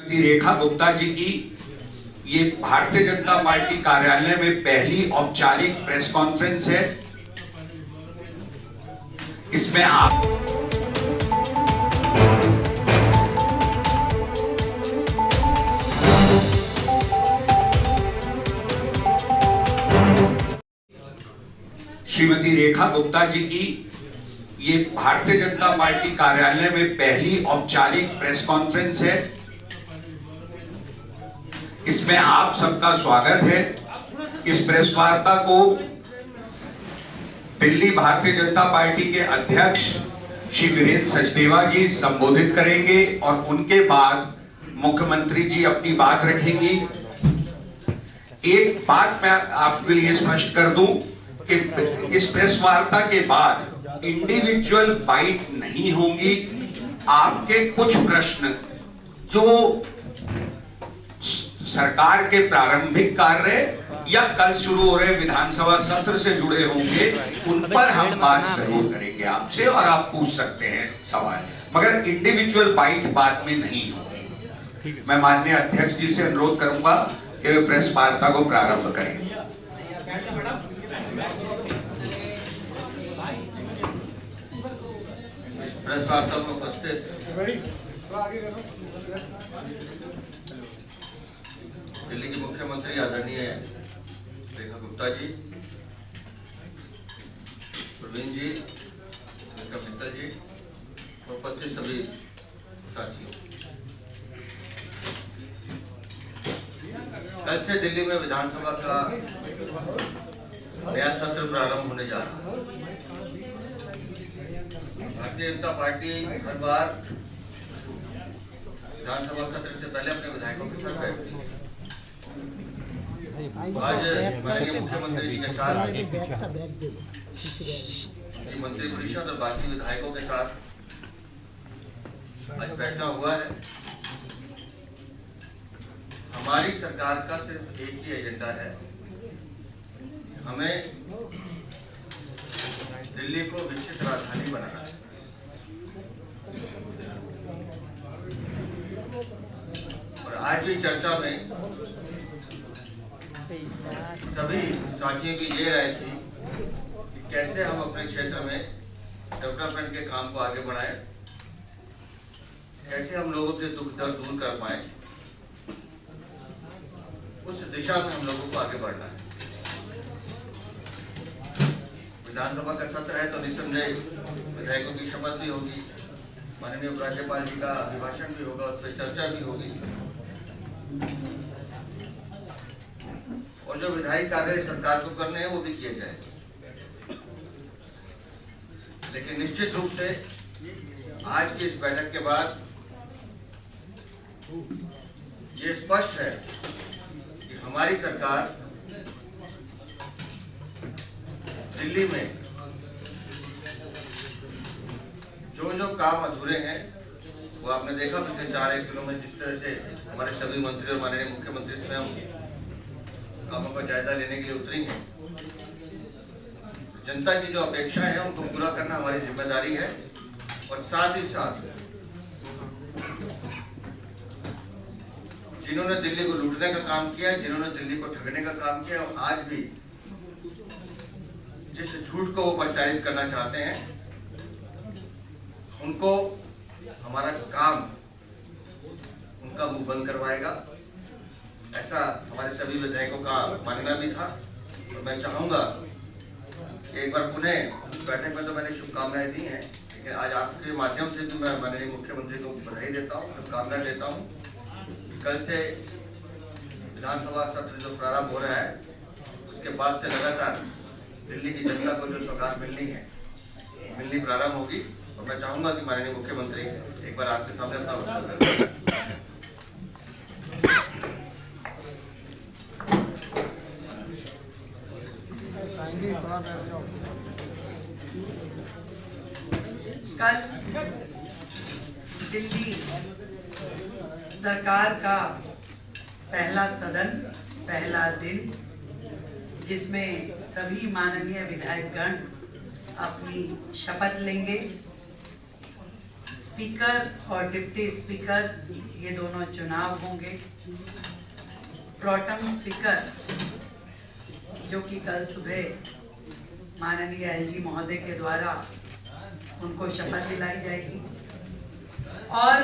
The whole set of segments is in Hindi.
श्रीमती रेखा गुप्ता जी की ये भारतीय जनता पार्टी कार्यालय में पहली औपचारिक प्रेस कॉन्फ्रेंस है। इसमें आप श्रीमती रेखा गुप्ता जी की ये भारतीय जनता पार्टी कार्यालय में पहली औपचारिक प्रेस कॉन्फ्रेंस है। इसमें आप सबका स्वागत है। इस प्रेस वार्ता को दिल्ली भारतीय जनता पार्टी के अध्यक्ष श्री वीरेंद्र सचदेवा जी संबोधित करेंगे और उनके बाद मुख्यमंत्री जी अपनी बात रखेंगी। एक बात मैं आपके लिए स्पष्ट कर दूं कि इस प्रेस वार्ता के बाद इंडिविजुअल बाइट नहीं होंगी। आपके कुछ प्रश्न जो सरकार के प्रारंभिक कार्य या कल शुरू हो रहे विधानसभा सत्र से जुड़े होंगे, उन पर हम बात जरूर करेंगे आपसे और आप पूछ सकते हैं सवाल, मगर इंडिविजुअल बाइट बाद में नहीं होगी। मैं माननीय अध्यक्ष जी से अनुरोध करूंगा कि वे प्रेस वार्ता को प्रारंभ करें। प्रेस वार्ता में उपस्थित दिल्ली के मुख्यमंत्री आदरणीय रेखा गुप्ता जी, प्रवीण जी, मित्तल जी और उपस्थित सभी साथियों, कल से दिल्ली में विधानसभा का नया सत्र प्रारंभ होने जा रहा है। भारतीय जनता पार्टी हर बार विधानसभा सत्र से पहले अपने विधायकों के साथ बैठती है। आज माननीय मुख्यमंत्री जी के साथ मंत्री परिषद और बाकी विधायकों के साथ आज बैठना हुआ है। हमारी सरकार का सिर्फ एक ही एजेंडा है, हमें दिल्ली को विकसित राजधानी बनाना है। और आज भी चर्चा में सभी साथियों की ये राय थी कि कैसे हम अपने क्षेत्र में डेवलपमेंट के काम को आगे बढ़ाएं, कैसे हम लोगों के दुख दर्द दूर कर पाएं, उस दिशा में हम लोगों को आगे बढ़ना है। विधानसभा का सत्र है तो निसंदेह विधायकों की शपथ भी होगी, माननीय उपराज्यपाल जी का अभिभाषण भी होगा, उस पर चर्चा भी होगी और जो विधायी कार्य सरकार को करने हैं वो भी किए जाएंगे। लेकिन निश्चित रूप से आज की इस बैठक के बाद ये स्पष्ट है कि हमारी सरकार दिल्ली में जो काम अधूरे हैं वो आपने देखा पिछले 4-1 दिनों में जिस तरह से हमारे सभी मंत्री और माननीय मुख्यमंत्री स्वयं कामों का जायजा लेने के लिए उतरी हैं। जनता की जो अपेक्षाएं हैं उनको पूरा करना हमारी जिम्मेदारी है और साथ ही साथ जिन्होंने दिल्ली को लूटने का काम किया है, जिन्होंने दिल्ली को ठगने का काम किया और आज भी जिस झूठ को वो प्रचारित करना चाहते हैं, उनको हमारा काम उनका मुंह बंद करवाएगा, ऐसा हमारे सभी विधायकों का मानना भी था। और मैं चाहूंगा कि एक बार पुनः बैठक में तो मैंने शुभकामनाएं दी हैं, लेकिन आज आपके माध्यम से भी मैं माननीय मुख्यमंत्री को बधाई देता हूं, शुभकामनाएं देता हूं। कल से विधानसभा सत्र जो प्रारंभ हो रहा है उसके बाद से लगातार दिल्ली की जनता को जो सौगात मिलनी प्रारंभ होगी और मैं चाहूंगा कि माननीय मुख्यमंत्री एक बार आपके सामने अपना वक्तव्य करें। कल दिल्ली सरकार का पहला सदन, पहला दिन, जिसमें सभी माननीय विधायकगण अपनी शपथ लेंगे। स्पीकर और डिप्टी स्पीकर ये दोनों चुनाव होंगे। प्रोटेम स्पीकर जो कि कल सुबह माननीय एलजी महोदय के द्वारा उनको शपथ दिलाई जाएगी और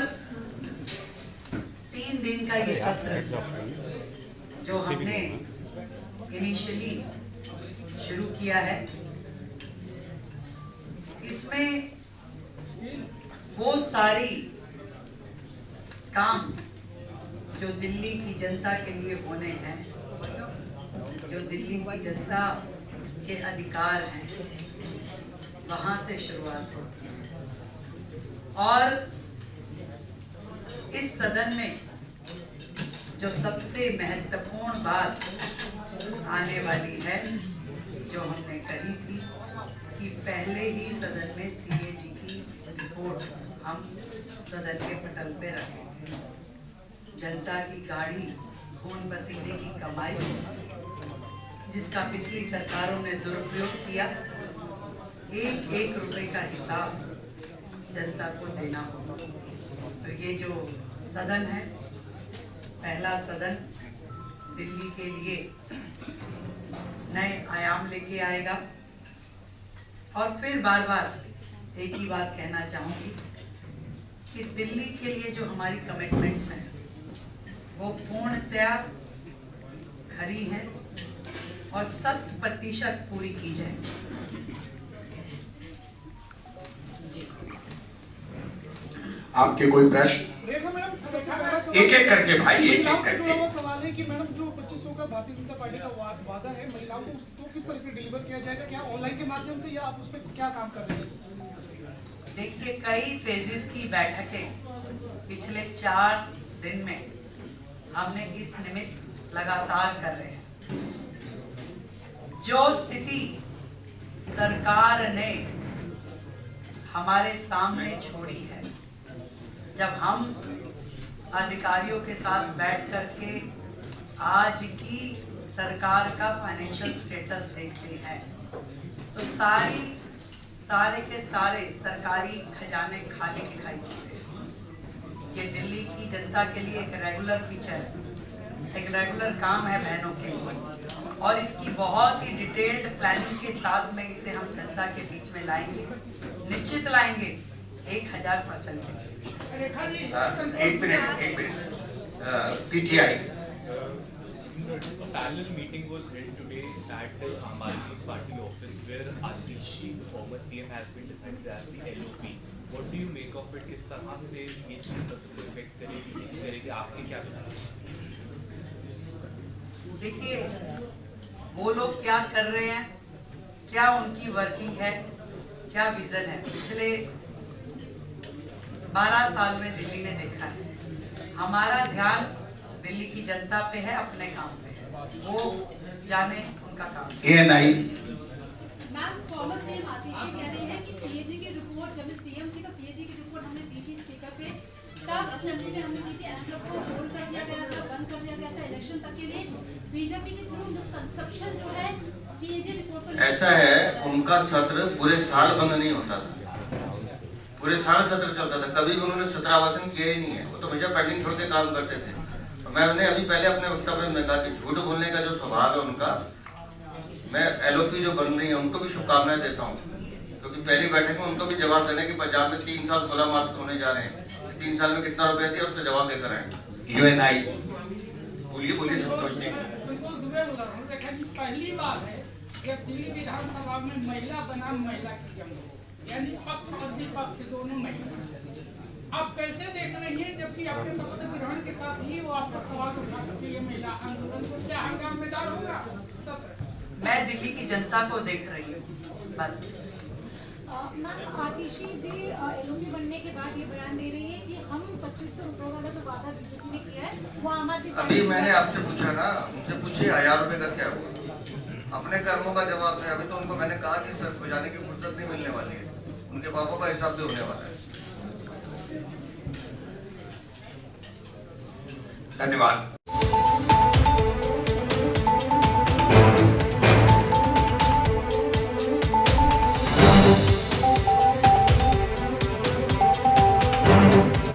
3 दिन का ये सत्र जो हमने इनिशियली शुरू किया है, इसमें वो सारी काम जो दिल्ली की जनता के लिए होने हैं, जो दिल्ली की जनता के अधिकार हैं, वहां से शुरुआत होगी। और इस सदन में जो सबसे महत्वपूर्ण बात आने वाली है, जो हमने कही थी कि पहले ही सदन में सीएजी की रिपोर्ट हम सदन के पटल पे रखेंगे। जनता की गाड़ी खून पसीने की कमाई जिसका पिछली सरकारों ने दुरुपयोग किया, एक एक रुपए का हिसाब जनता को देना होगा। तो ये जो सदन है, पहला सदन दिल्ली के लिए नए आयाम लेके आएगा। और फिर बार बार एक ही बात कहना चाहूंगी कि दिल्ली के लिए जो हमारी कमिटमेंट्स हैं वो पूर्णतया खरी हैं और 100% पूरी की जाए। आपके कोई प्रश्न? एक एक करके भाई, एक एक करके। सवाल है कि मैडम जो 2500 का भारतीय जनता पार्टी का वादा है महिलाओं को, उसको किस तरह से डिलीवर किया जाएगा? क्या ऑनलाइन के माध्यम से, या आप उस पर क्या काम कर रहे हैं? देखिए, कई फेजेस की बैठकें पिछले 4 दिन में हमने इस निमित्त लगातार कर रहे हैं। जो स्थिति सरकार ने हमारे सामने छोड़ी है, जब हम अधिकारियों के साथ बैठ करके आज की सरकार का फाइनेंशियल स्टेटस देखते हैं, तो सारे के सारे सरकारी खजाने खाली दिखाई देते हैं। ये दिल्ली की जनता के लिए एक रेगुलर फीचर है, एक रेगुलर काम है बहनों के लिए, और इसकी बहुत ही डिटेल्ड प्लानिंग के साथ में इसे हम जनता के बीच में लाएंगे, निश्चित लाएंगे 1000%। एक minute PTI. A parallel meeting was held today at the Aam Aadmi Party office where Atishi, the former CM, has been decided as the LOP. What do you make of it? किस तरह से ये चीज सत्र को इफेक्ट करेगी, नहीं करेगी, आपके क्या विचार हैं? देखिए, वो लोग क्या कर रहे हैं, क्या उनकी वर्किंग है, क्या विजन है, पिछले 12 साल में दिल्ली ने देखा है। हमारा ध्यान दिल्ली की जनता पे है, अपने काम पे है, वो जाने उनका काम। ANI मैम, फॉर्मर सीएम आतिशी कह रही है कि सीएजी की रिपोर्ट, जब मैं सीएम थी तो सीएजी की रिपोर्ट हमने दी थी स्पीकर पे, तब असेंबली में हमने की थी, एमएलए को होल्ड कर दिया गया था, बंद कर दिया गया था इलेक्शन तक के लिए। बीजेपी के थ्रू मिसकंसेप्शन जो है सीएजी रिपोर्ट को, ऐसा है, उनका सत्र पूरे साल बंद नहीं होता था, पूरे साल सत्र चलता था, कभी भी उन्होंने सत्रावसान किया ही नहीं है। वो तो हमेशा पेंडिंग छोड़ के काम करते थे। मैंने अभी पहले अपने वक्तव्य में कहा कि झूठ बोलने का जो स्वभाव है उनका, मैं एलओपी जो बन रही है उनको भी शुभकामनाएं देता हूँ, क्योंकि पहली बैठक में उनको भी जवाब देने की पंजाब में 3 साल 16 मार्च को होने जा रहे हैं, 3 साल में कितना रुपया दिया उसका जवाब देकर आए। UNI बोलिए संतोष जी। संतोष दुबे बोल रहा हूँ। देखा कि पहली बार है कि दिल्ली विधानसभा में महिला बनाम महिला की जंग हो, यानी पक्ष और विपक्ष दोनों महिला। आप कैसे देख रही हैं, जबकि आपके शपथ ग्रहण के साथ ही वो आपका सवाल उठा सकती है महिला आंदोलन को, क्या हंगामेदार होगा? मैं दिल्ली की जनता को देख रही हूँ बस। मैम, आतिशी जी एलओपी बनने के बाद ये बयान दे रही है कि हम 2500 रुपए वाला जो वादा बीजेपी ने किया है वो आम आदमी। अभी मैंने आपसे पूछा ना, उनसे पूछिए 1000 रुपए का क्या हुआ, अपने कर्मों का जवाब है। अभी तो उनको मैंने कहा कि सर खुजाने की फुर्सत नहीं मिलने वाली है, उनके बापों का हिसाब भी होने वाला है। धन्यवाद।